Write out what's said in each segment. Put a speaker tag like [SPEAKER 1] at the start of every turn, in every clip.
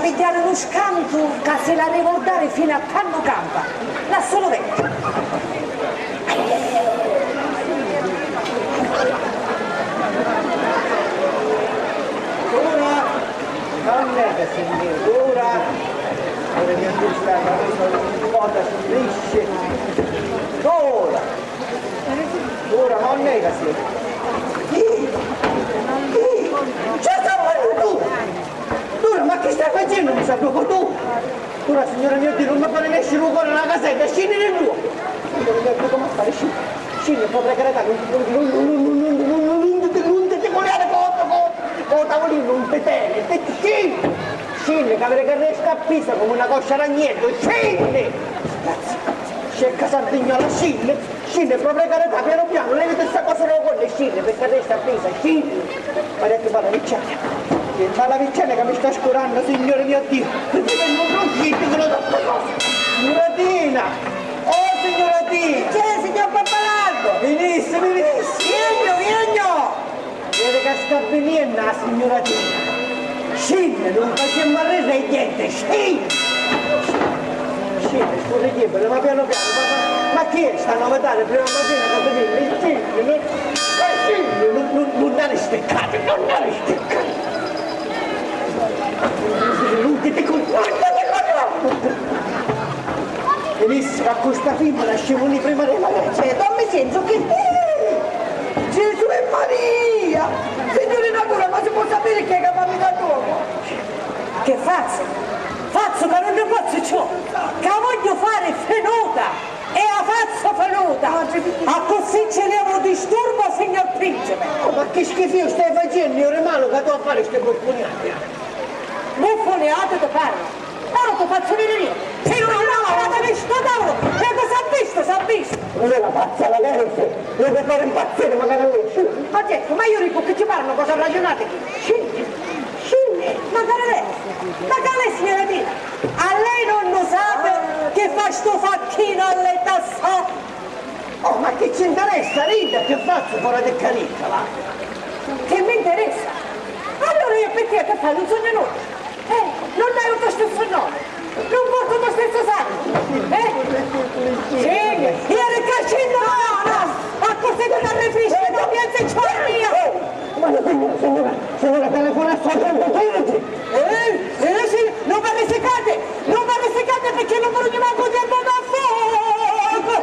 [SPEAKER 1] pigliare uno scanto che se la ricordare fino a quando campa. La solo vecchio.
[SPEAKER 2] Ora, non è che si dice, ora mi ha gustato un po' da strisce. Ora, non è che si c'è stato tu! Dura, ma che stai facendo? Mi sa proprio tu! Dura, signora mia Dio, non mi fare nescere un cuore nella casetta, scendi nel tuo! Signora mia Dio, come fare? Scendi, potrei carità, non ti colare con il tavolino, non ti tiene, scendi! Scendi, che avrei che resta a pisa come una coscia ragnetto, scendi! Grazie! Cerca Sardegnola, scendi, proprio carità, piano piano, levi questa cosa non vuole, scendi, perché resta a pisa, scendi! Guarda che fa la vicciata! Ma la vicenda che mi sta scurando, signore mio Dio, perché non uscite con la cosa. Signoratina! Oh, signoratina!
[SPEAKER 1] C'è, signor Pappalardo!
[SPEAKER 2] Venisse!
[SPEAKER 1] Vieni!
[SPEAKER 2] Vede che sta venendo la signoratina. Scende, non facciamo arredere niente, scende! Scende, scusa diebole, ma piano piano, ma chi è? Stanno a vedere prima mattina che viene, scende, non dare steccate, non dare steccate! Non ti controllo! Benissimo, a questa firma lasciamo lì prima della legge.
[SPEAKER 1] Dammi senso che...
[SPEAKER 2] Gesù e Maria! Signore natura, ma si può sapere che è capita dopo?
[SPEAKER 1] Che faccio? Faccio che non ne posso ciò! Che voglio fare fenuta! E la faccio fenuta! A così ce ne disturbo, signor principe!
[SPEAKER 2] Oh, ma che schifo stai facendo? Io rimano che tu a fare queste buffoniate!
[SPEAKER 1] Buffoniate ti parlo! Ora ti faccio venire io! Se non avete visto tavolo! Che cosa ha visto? S'ha visto!
[SPEAKER 2] Non è la pazza, la verite! Deve fare impazzire magari lei!
[SPEAKER 1] Ma detto, ma io dico che ci parlano cosa ragionate qui! Scendi! Ma cara lei! Ma cara lei, signora mia! A lei non lo sa che fa sto facchino alle tasse!
[SPEAKER 2] Oh, ma che ci interessa? Rida, che faccio fuori del caricca, va?
[SPEAKER 1] Che mi interessa? Allora io perché che fai? Non sogno nulla! Non dai un tuo stesso nome! Non porto il tuo stesso sangue! Sì! Io ricascendo no! A così che ti rifrisce non piensa in ciò mia!
[SPEAKER 2] Ma signora, telefonata a 30
[SPEAKER 1] Sì! Non vi risicate! Non vi risicate perché non voglio manco tempo da fuoco!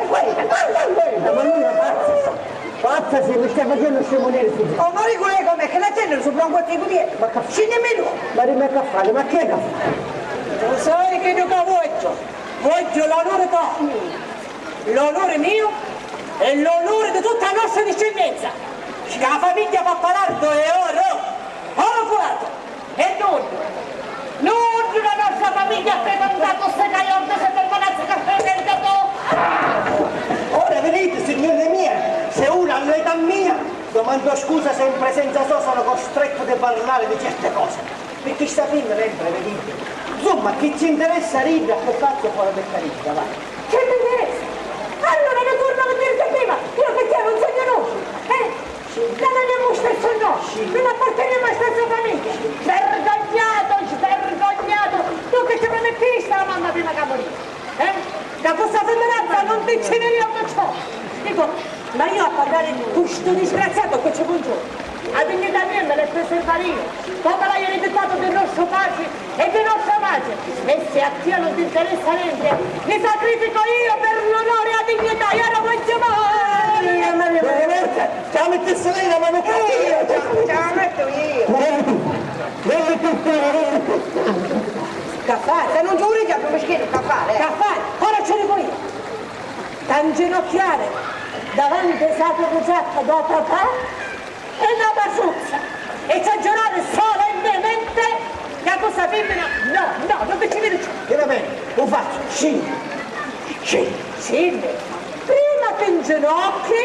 [SPEAKER 2] Guarda, ma lui è pazza! Pazza se mi stai facendo scemonere su!
[SPEAKER 1] Oh, ma rigore com'è che la tenere sopra un qualche dietro?
[SPEAKER 2] Ma che
[SPEAKER 1] ci nemmeno!
[SPEAKER 2] Ma rimette a fare, ma che è da fare?
[SPEAKER 1] Lo sai che io che voglio? Voglio l'onore tuo, l'onore mio e l'onore di tutta la nostra discendenza. Che la famiglia Pappalardo è oro curato e non la nostra famiglia ha frequentato se caiotte, se per palazzo che ha frequentato.
[SPEAKER 2] Ora venite, signore mie, se una all'età mia domando scusa se in presenza sua sono costretto a parlare di certe cose. Perché sta prima sempre, vedete? Insomma, chi ci interessa ridere a che faccio fuori del caricca, va?
[SPEAKER 1] Che mi interessa? Allora ne torno a dirti prima, io perché non sogno noi, non abbiamo stesso noi, non apparteniamo alla stessa famiglia. Svergognato, tu che ci prometti la mamma prima che morì, da questa femminazza non ti inceneriamo ciò. Dico, ma io a parlare di questo disgraziato che c'è buongiorno. A dignità mia me l'è preso il marino, come l'hai ereditato del nostro padre e di nostra madre. E se a te non ti interessa niente, mi sacrifico io per l'onore e la dignità, io non voglio mai!
[SPEAKER 2] Ce la mettesse lei, la metto io!
[SPEAKER 1] Ce la metto io! Caffare, se non giuri già come schieno, caffare! Caffare, ora ce ne vuoi io! T'inginocchiare davanti al sacro ritratto da papà e una basuzza e giurare solennemente che questa femmina no, non ti ci vedi più.
[SPEAKER 2] E va bene, lo faccio, scendi.
[SPEAKER 1] Prima ti inginocchi,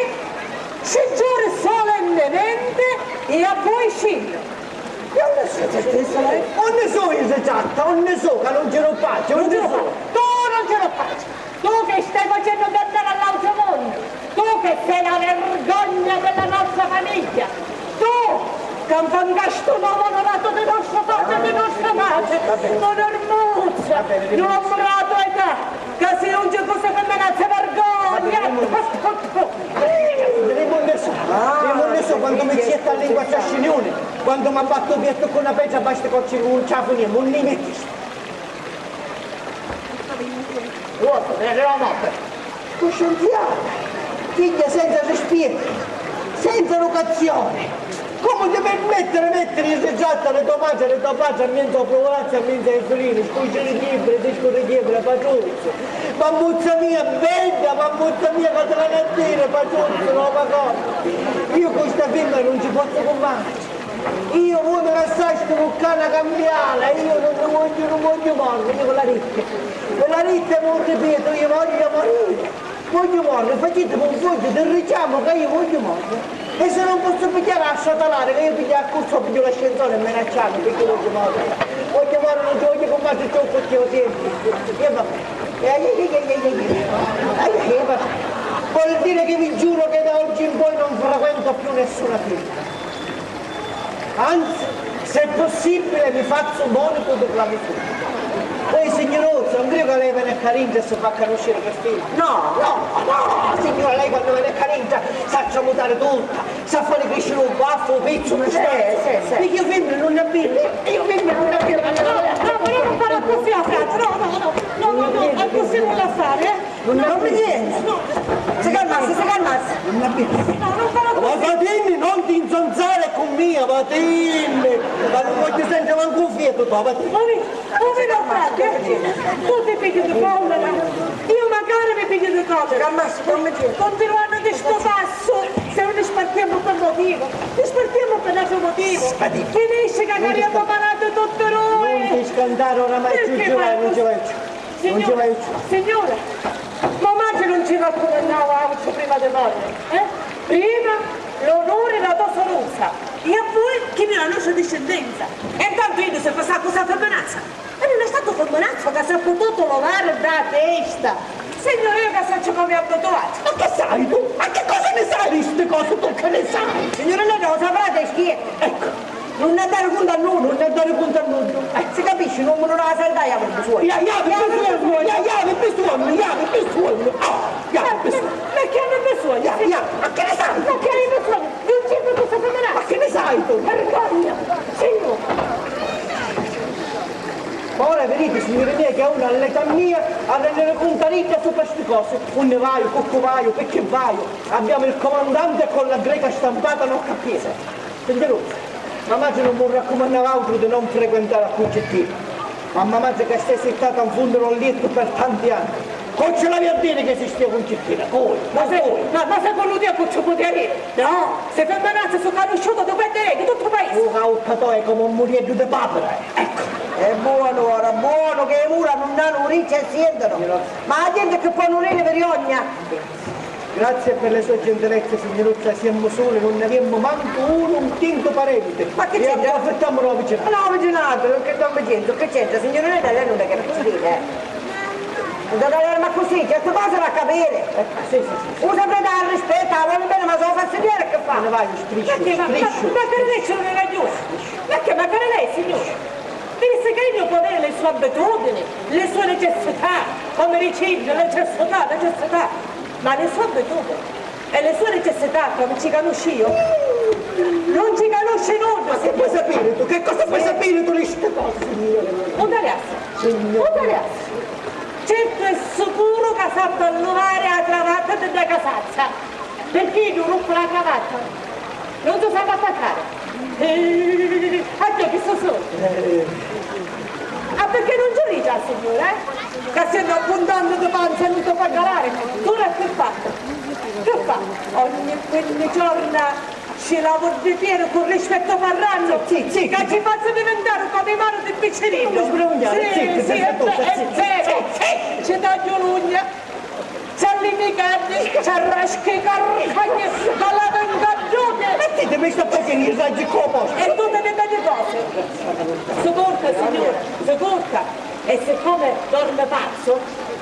[SPEAKER 1] ci giuri solennemente e poi scendi.
[SPEAKER 2] Io non so se stessa lei. Non ne so io esatta, non ne so che non ce lo faccio, non ne so.
[SPEAKER 1] Tu non ce lo faccio. Tu che stai facendo andare all'altro mondo. Tu che sei la vergogna della nostra famiglia. Tu che un fangasto uomo onorato del nostro padre e di nostra madre. Non ho morato età, che se non c'è questa femminazza vergogna!
[SPEAKER 2] Non so quando mi si sta lingua a scinione, quando mi ha fatto pietto con una pezza basta con un ciaffo niente, non li metti.
[SPEAKER 1] Vuoto, ne la notte!
[SPEAKER 2] Tu scienziato, figlia senza respiro, senza vocazione. Come ti permette di mettere in risatta le tue madri, le tue padri, a mezzo provazione, a mezzo insulino, scucciare di libri, disco di libri, paciuzzo. Mammuzza mia, bella, mammuzza mia, che te la nattire, paciuzzo, nuova cosa. Io questa firma non ci posso combattere. Io voglio assai sto cane cambiale, io non voglio morire, io con la ricca. Con la ricca non ripeto, io voglio morire. Voglio morire, facete un foglio del richiamo che io voglio morire. E se non posso pigliare a sciatalare, che io piglio a corso, piglio l'ascensore e me ne acciano, perché voglio morire. Voglio morire, non ci voglio combattere, c'ho un po' tempo. E vabbè. Vabbè. Vuol dire che vi giuro che da oggi in poi non frequento più nessuna figlia. Anzi, se è possibile mi faccio un monito di clavitudine. Poi signorozza, non credo che lei viene a Caringia e si fa conoscere per figlio. No, signora, lei quando viene a Caringia sa tramutare tutta, sa fare crescere un baffo, un pezzo, una stella. Perché io femmina non ne abbiamo,
[SPEAKER 1] No, non fare così a Franza, no, è così non la fare,
[SPEAKER 2] non mi viene.
[SPEAKER 1] Si calmasse.
[SPEAKER 2] Non ne abbiamo.
[SPEAKER 1] No, non farò
[SPEAKER 2] Ma
[SPEAKER 1] così.
[SPEAKER 2] Vatimmi, non ti inzonzare con mia, Vatimmi! Ma non voglio sentire manco un fiato, tu, Vatimmi!
[SPEAKER 1] Povero Franca, tu ti pigli di collera, io magari mi piglio di collera, ma continuando di sto passo, se non spartiamo per motivo, spartiamo per altro motivo, finisce che abbiamo parlato tutto noi!
[SPEAKER 2] Non ti scandare oramai, non ci vai più.
[SPEAKER 1] Signora, ma oggi non ci raccomandava prima di morire, Prima l'onore e la tua saluta, e poi chi mi la nostra discendenza. E intanto io se fa questa femminazza. E non è stato femminazzo che si è potuto lavare da testa. Signore, io che so come ha trovato.
[SPEAKER 2] Ma che sai tu? Ma che cosa ne sai di queste cose tu che ne sai?
[SPEAKER 1] Signore, lei non saprà chi.
[SPEAKER 2] Ecco.
[SPEAKER 1] Non ne dare conto a nulla.
[SPEAKER 2] Non ne dare conto a nulla.
[SPEAKER 1] Si capisce, non me lo la saldaia per i suoi.
[SPEAKER 2] Ja, bist du an.
[SPEAKER 1] Ma che hanno bisogno?
[SPEAKER 2] Ma che ne sai?
[SPEAKER 1] Ma che hai bisogno? Non c'è per questa femminazza.
[SPEAKER 2] Ma che ne sai tu?
[SPEAKER 1] Vergogna! Signore!
[SPEAKER 2] Ma ora vedete, signore mie, che uno all'età mia a rendere puntaricchia su queste cose. Un nevaio, coccovaio, perché vaio. Abbiamo il comandante con la greca stampata non capiese. Signore, mamma non mi raccomandava altro di non frequentare a Cuccettino. Ma mamma che stai settata a un fondo non letto per tanti anni. Come ce l'avevi a dire che esisteva Cuccettino?
[SPEAKER 1] Ma secondo te che ci poteva dire? No, se femminazze sono conosciute dove di tutto il paese.
[SPEAKER 2] Un autatore come un muriello di papera. Ecco.
[SPEAKER 3] È buono ora, buono che le mura non hanno riccia e siedano. Ma la gente che può non vergogna.
[SPEAKER 2] Grazie per le sue gentilezze, signoruzza, siamo soli, non ne abbiamo manco uno, un tinto parente.
[SPEAKER 3] Ma che
[SPEAKER 2] c'è?
[SPEAKER 3] c'entra?
[SPEAKER 2] E affettiamo la vicinanza.
[SPEAKER 3] No, vicinato, che sto dicendo, che c'entra? Signorina, lei non è che non dire. Ma così, certe cose da capire.
[SPEAKER 2] Sì.
[SPEAKER 3] Usa per dare rispetto, vuole bene, ma se lo fa sentire che fa?
[SPEAKER 2] Ne vai, striscio.
[SPEAKER 1] Ma per lei ce non è giusto? Perché? Ma per lei, signore? Disse che io può avere le sue abitudini, le sue necessità, come dicevi, necessità, ma le sue abitudini e le sue necessità, come ci conosci io, non ci conosci nulla.
[SPEAKER 2] Ma che puoi sapere tu? Che cosa puoi sapere tu di queste cose, signore?
[SPEAKER 1] Un ragazzo. Certo è sicuro che sa allungare la cravatta della casazza, perché io rompo la cravatta, non si sa attaccare. Ecco che sono. Ah, perché non ci dice al signore, Che essendo abbondante di panza non ti fa calare, tu che fa? Che fa? Ogni giorno ci lavora di pieno con rispetto parranno, che ci faccia diventare come i mani di piccerino.
[SPEAKER 2] Non sbrogliare,
[SPEAKER 1] ci taglio l'ugna, c'è l'immigrante, c'è rasche carcagne, dalla vengagione.
[SPEAKER 2] Mettete mi sta facendo i raggi coposti.
[SPEAKER 1] E tutte le belle cose. Soccorca, signora, soccorca. E siccome dorme pazzo,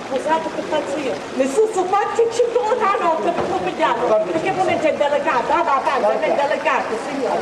[SPEAKER 1] scusate che faccio io, mi susso qualche 5 ore la notte per non pigliarlo, perché poi è delicata, la panza è delicata, signora.